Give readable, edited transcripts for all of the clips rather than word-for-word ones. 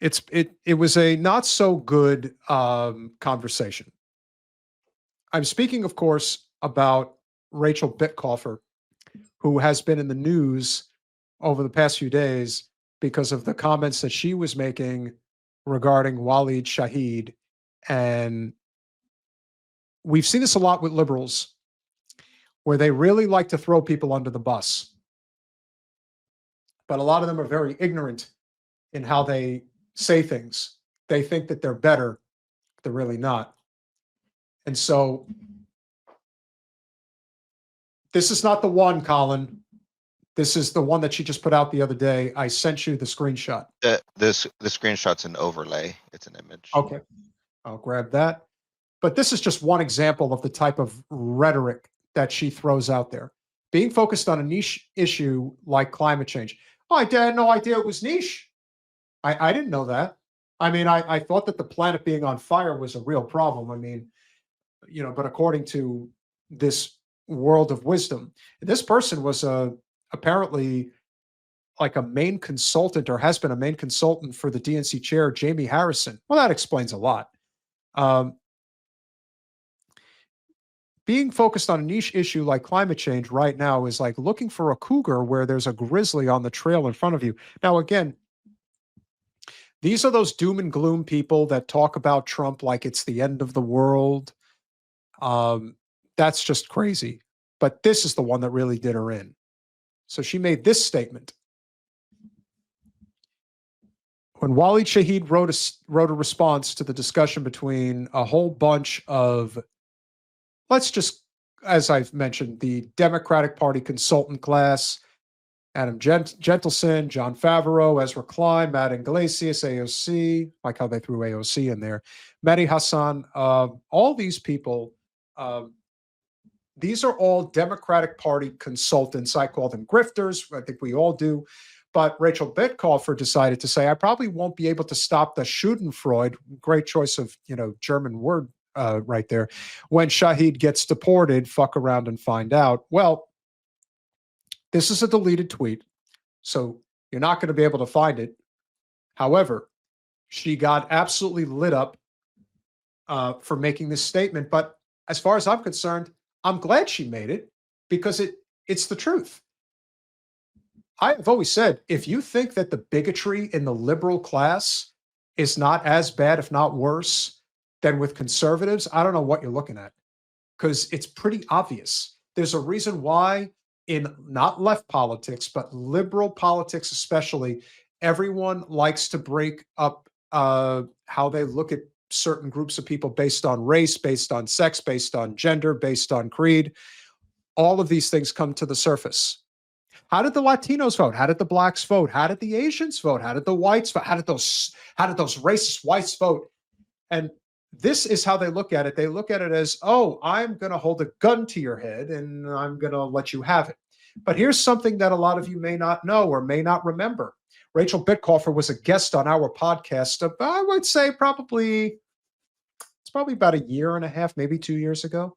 it was a not so good conversation. I'm speaking, of course, about Rachel Bitecofer, who has been in the news over the past few days because of the comments that she was making regarding Waleed Shahid. And we've seen this a lot with liberals, where they really like to throw people under the bus. But a lot of them are very ignorant in how they say things. They think that they're better, but they're really not. And so this is not the one, Colin. This is the one that she just put out the other day. I sent you the screenshot. The screenshot's an overlay. It's an image. Okay, I'll grab that. But this is just one example of the type of rhetoric that she throws out there. Being focused on a niche issue like climate change. Oh, I had no idea it was niche. I didn't know that. I mean, I thought that the planet being on fire was a real problem. I mean, you know, but according to this world of wisdom, this person was apparently like a main consultant, or has been a main consultant for the DNC chair, Jamie Harrison. Well, that explains a lot. Being focused on a niche issue like climate change right now is like looking for a cougar where there's a grizzly on the trail in front of you. Now, again, these are those doom and gloom people that talk about Trump like it's the end of the world. That's just crazy. But this is the one that really did her in. So she made this statement. When Waleed Shahid wrote a response to the discussion between a whole bunch of, let's just, as I've mentioned, the Democratic Party consultant class, Adam Gentleson, John Favreau, Ezra Klein, Matt Iglesias, AOC, like how they threw AOC in there, Mehdi Hassan, all these people, these are all Democratic Party consultants. I call them grifters. I think we all do. But Rachel Bitecofer decided to say, I probably won't be able to stop the Schadenfreude, great choice of, German word right there, when Shahid gets deported, fuck around and find out. Well, this is a deleted tweet, so you're not going to be able to find it. However, she got absolutely lit up for making this statement. But as far as I'm concerned, I'm glad she made it, because it's the truth. I've always said, if you think that the bigotry in the liberal class is not as bad, if not worse, than with conservatives, I don't know what you're looking at, because it's pretty obvious. There's a reason why in not left politics, but liberal politics especially, everyone likes to break up how they look at certain groups of people based on race, based on sex, based on gender, based on creed. All of these things come to the surface. How did the Latinos vote? How did the blacks vote? How did the Asians vote? How did the whites vote? How did those racist whites vote? And this is how they look at it. They look at it as, oh, I'm going to hold a gun to your head and I'm going to let you have it. But here's something that a lot of you may not know or may not remember. Rachel Bitecofer was a guest on our podcast, I would say probably about a year and a half, maybe 2 years ago.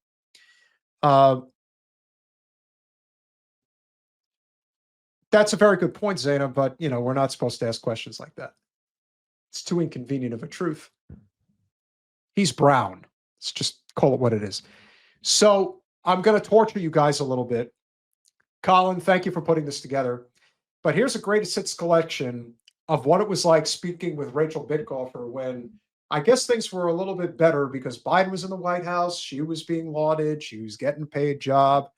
That's a very good point, Zaina, but, we're not supposed to ask questions like that. It's too inconvenient of a truth. He's brown. Let's just call it what it is. So I'm going to torture you guys a little bit. Colin, thank you for putting this together. But here's a greatest hits collection of what it was like speaking with Rachel Bitecofer when I guess things were a little bit better because Biden was in the White House. She was being lauded. She was getting a paid job.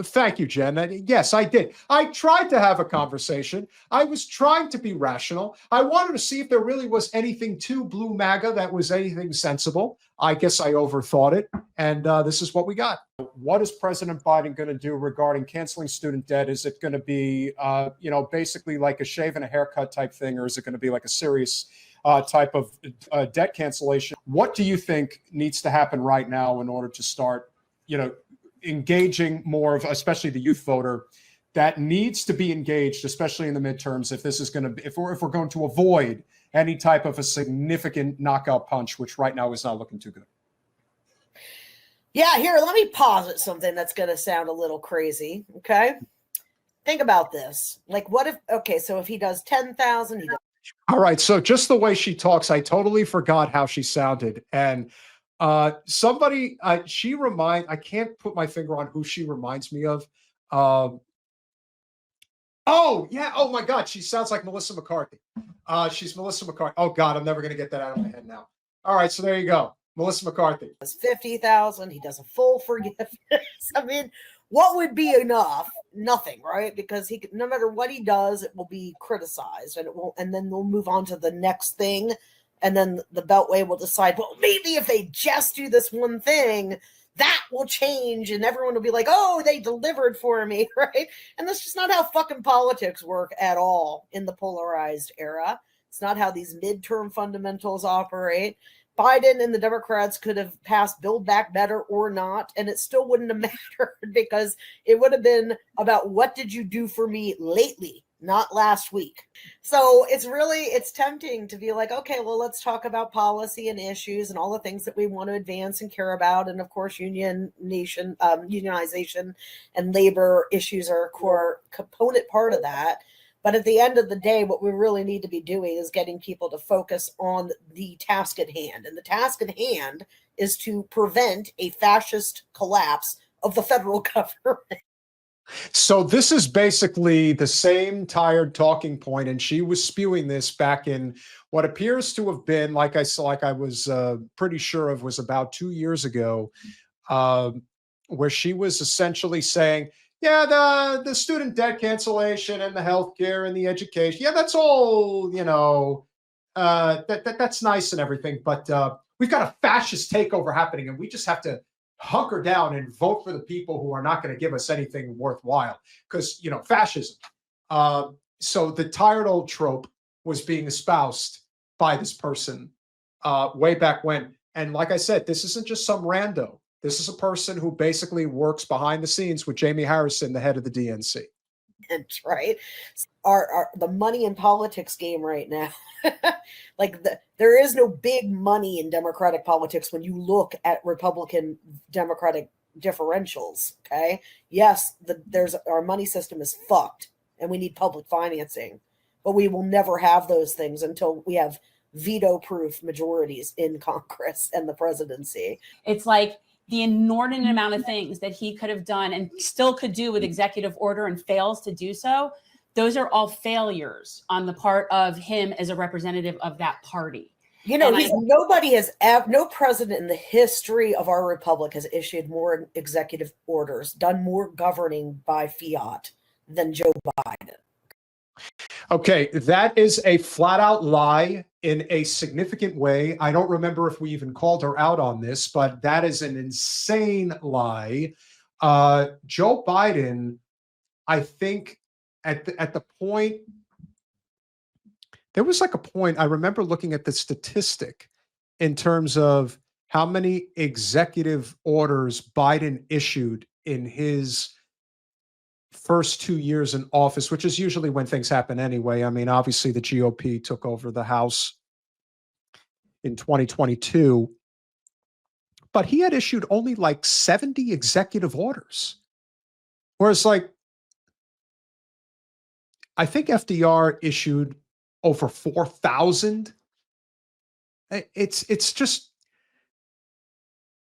Thank you, Jen. Yes, I did. I tried to have a conversation. I was trying to be rational. I wanted to see if there really was anything to Blue MAGA that was anything sensible. I guess I overthought it, and this is what we got. What is President Biden going to do regarding canceling student debt? Is it going to be, basically like a shave and a haircut type thing, or is it going to be like a serious type of debt cancellation? What do you think needs to happen right now in order to start, engaging more of, especially the youth voter, that needs to be engaged, especially in the midterms, if this is going to, if we're going to avoid any type of a significant knockout punch, which right now is not looking too good? Yeah, here, let me posit something that's going to sound a little crazy, okay? think about this. Like, what if, okay, so if he does 10,000, he does. All right. So just the way she talks, I totally forgot how she sounded. And somebody, I can't put my finger on who she reminds me of. Oh, yeah. Oh, my God. She sounds like Melissa McCarthy. She's Melissa McCarthy. Oh, God. I'm never going to get that out of my head now. All right. So there you go. Melissa McCarthy. 50,000. He does a full forgiveness. I mean, what would be enough? Nothing, right? Because he, no matter what he does, it will be criticized, and it will, and then we'll move on to the next thing, and then the Beltway will decide, well, maybe if they just do this one thing, that will change, and everyone will be like, oh, they delivered for me, right? And that's just not how fucking politics work at all in the polarized era. It's not how these midterm fundamentals operate. Biden and the Democrats could have passed Build Back Better or not, and it still wouldn't have mattered, because it would have been about what did you do for me lately, not last week. So it's tempting to be like, okay, well, let's talk about policy and issues and all the things that we want to advance and care about. And of course, unionization and labor issues are a core component part of that. But at the end of the day, what we really need to be doing is getting people to focus on the task at hand. And the task at hand is to prevent a fascist collapse of the federal government. So this is basically the same tired talking point, and she was spewing this back in what appears to have been, like I was pretty sure of, was about 2 years ago, where she was essentially saying, yeah, the student debt cancellation and the healthcare and the education, yeah, that's all, that's nice and everything, but we've got a fascist takeover happening, and we just have to hunker down and vote for the people who are not going to give us anything worthwhile, because fascism. So the tired old trope was being espoused by this person way back when. And like I said, this isn't just some rando. This is a person who basically works behind the scenes with Jamie Harrison, the head of the DNC. Right? The money in politics game right now. There is no big money in Democratic politics when you look at Republican Democratic differentials. Okay. Yes, our money system is fucked and we need public financing, but we will never have those things until we have veto proof majorities in Congress and the presidency. It's like the inordinate amount of things that he could have done and still could do with executive order and fails to do so. Those are all failures on the part of him as a representative of that party. No president in the history of our republic has issued more executive orders, done more governing by fiat than Joe Biden. Okay, that is a flat out lie in a significant way. I don't remember if we even called her out on this, but that is an insane lie. Joe Biden, I think at the point, there was like a point, I remember looking at the statistic in terms of how many executive orders Biden issued in his first 2 years in office, which is usually when things happen anyway. I mean, obviously the GOP took over the House in 2022, but he had issued only like 70 executive orders. Whereas I think FDR issued over 4,000. It's just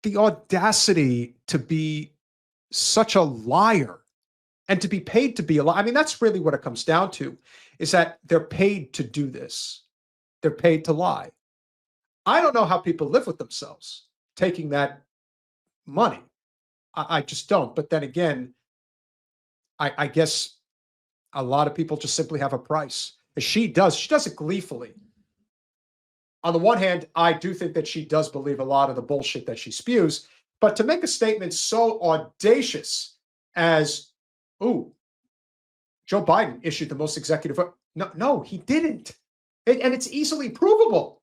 the audacity to be such a liar and to be paid to be a liar. I mean, that's really what it comes down to, is that they're paid to do this. They're paid to lie. I don't know how people live with themselves taking that money. I just don't. But then again, I guess a lot of people just simply have a price. As she does it gleefully. On the one hand, I do think that she does believe a lot of the bullshit that she spews, but to make a statement so audacious as, ooh, Joe Biden issued the most executive. No, he didn't. And it's easily provable.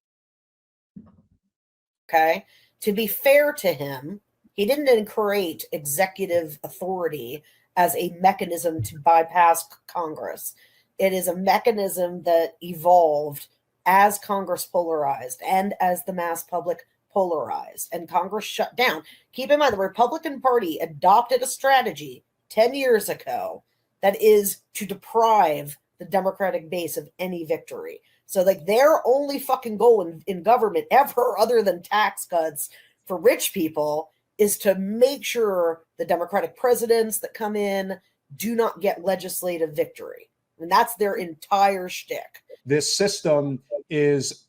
Okay. To be fair to him, he didn't create executive authority as a mechanism to bypass Congress. It is a mechanism that evolved as Congress polarized and as the mass public polarized, and Congress shut down. Keep in mind, the Republican Party adopted a strategy 10 years ago that is to deprive the Democratic base of any victory. So like their only fucking goal in government ever, other than tax cuts for rich people, is to make sure the Democratic presidents that come in do not get legislative victory. And that's their entire shtick. This system is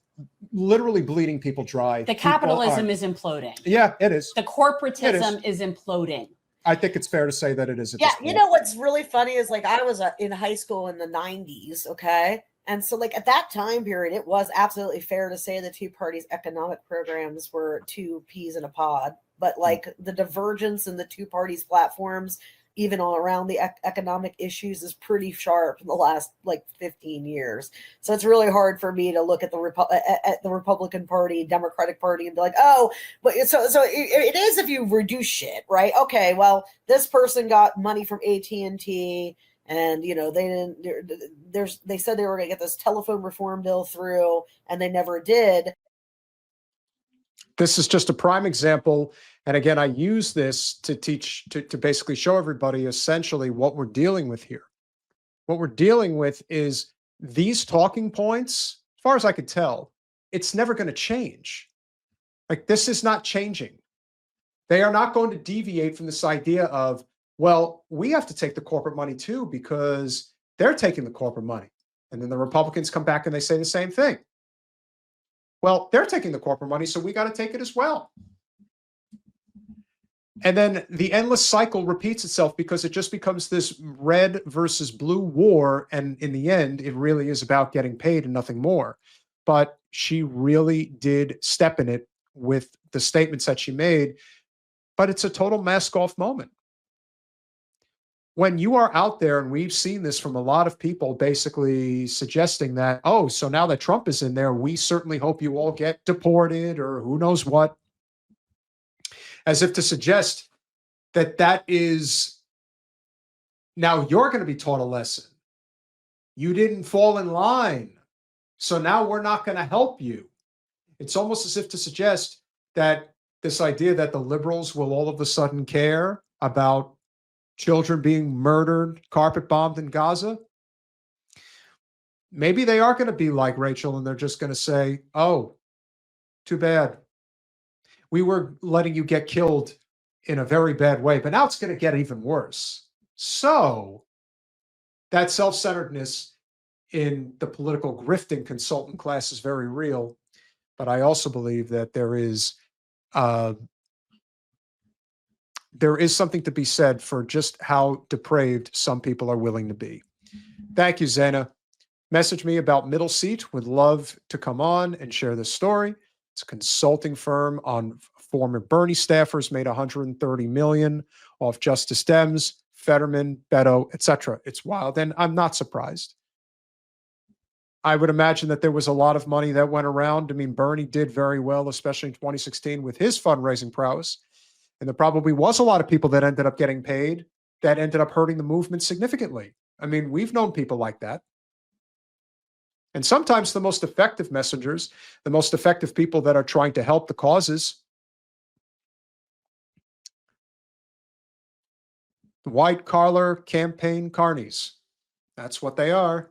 literally bleeding people dry. The capitalism is imploding. Yeah, it is. The corporatism is imploding. I think it's fair to say that it is. Yeah, you know what's really funny is like I was in high school in the 90s, okay? And so like at that time period, it was absolutely fair to say the two parties' economic programs were two peas in a pod. But like the divergence in the two parties' platforms, even all around the economic issues, is pretty sharp in the last like 15 years. So it's really hard for me to look at the Republican Party, Democratic Party, and be like, oh, but so it is if you reduce shit, right? Okay, well, this person got money from AT&T, and you know they said they were going to get this telephone reform bill through, and they never did. This is just a prime example. And again, I use this to teach, to basically show everybody essentially what we're dealing with here. What we're dealing with is these talking points, as far as I could tell, it's never going to change. Like this is not changing. They are not going to deviate from this idea of, well, we have to take the corporate money too because they're taking the corporate money. And then the Republicans come back and they say the same thing. Well, they're taking the corporate money, so we got to take it as well. And then the endless cycle repeats itself because it just becomes this red versus blue war. And in the end, it really is about getting paid and nothing more. But she really did step in it with the statements that she made. But it's a total mask off moment. When you are out there, and we've seen this from a lot of people basically suggesting that, oh, so now that Trump is in there, we certainly hope you all get deported or who knows what, as if to suggest that that is, now you're going to be taught a lesson. You didn't fall in line, so now we're not going to help you. It's almost as if to suggest that this idea that the liberals will all of a sudden care about children being murdered, carpet bombed in Gaza. Maybe they are going to be like Rachel and they're just going to say, oh, too bad. We were letting you get killed in a very bad way, but now it's going to get even worse. So that self-centeredness in the political grifting consultant class is very real. But I also believe that there is something to be said for just how depraved some people are willing to be. Thank you, Zena. Message me about Middle Seat. Would love to come on and share this story. It's a consulting firm on former Bernie staffers, made $130 million off Justice Dems, Fetterman, Beto, etc. It's wild, and I'm not surprised. I would imagine that there was a lot of money that went around. I mean, Bernie did very well, especially in 2016 with his fundraising prowess. And there probably was a lot of people that ended up getting paid that ended up hurting the movement significantly. I mean, we've known people like that. And sometimes the most effective messengers, the most effective people that are trying to help the causes, white collar campaign carnies. That's what they are.